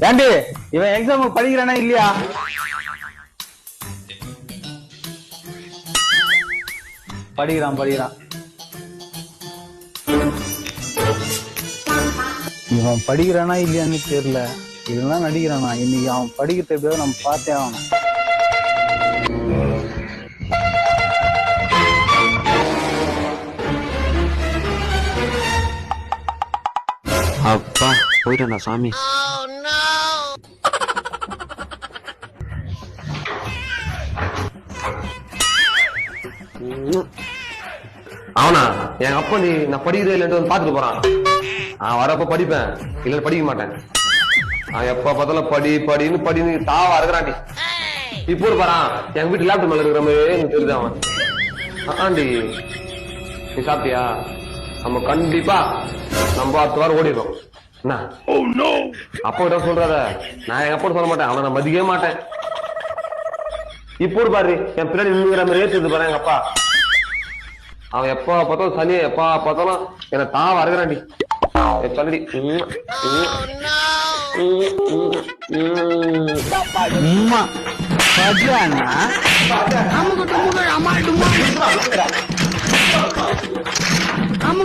ஏண்டி இவன் எக்ஸாமுக்கு படிக்கிறானா இல்லையா? படிக்கிறான். இவன் படிக்கிறானா இல்லையான்னு தெரியல. இதெல்லாம் நடிக்கிறானா? இன்னைக்கு அவன் படிக்கிறத எப்படியாவது நம்ம பார்த்தே ஆகணும். அப்பா போயிட்டா சாமி. அவனா என் அப்பா நீ நான் படிக்கிறே இல்லைன்னு பாத்துட்டு போறான். நான் வரப்ப படிப்பேன், இல்ல படிக்க மாட்டேன். எப்ப பார்த்தாலும் படின்னு தாவா இருக்கிறாண்டி. இப்போ பாறான் எங்க வீட்டு லேப்டாப் மேல இருக்கிற மாதிரி எனக்கு தெரியுது அவன். ஆண்டி நீ சாப்பிட்டியா? நம்ம கண்டிப்பா நம்ம 10 வாரம் ஓடிடும். என்ன அப்பா கிட்ட சொல்றாத, நான் எங்க அப்பா சொல்ல மாட்டேன், அவனை நான் மதிக்கவே மாட்டேன். இப்போ பாரு என் பின்னாடி நின்னுங்கிற மாதிரியே தெரிஞ்சு பாரு எங்க அப்பா. அவன் எப்ப பார்த்தாலும் சனியை எப்ப பார்த்தாலும் என்ன தான் வருகிறாண்டி. சொல்லி I'm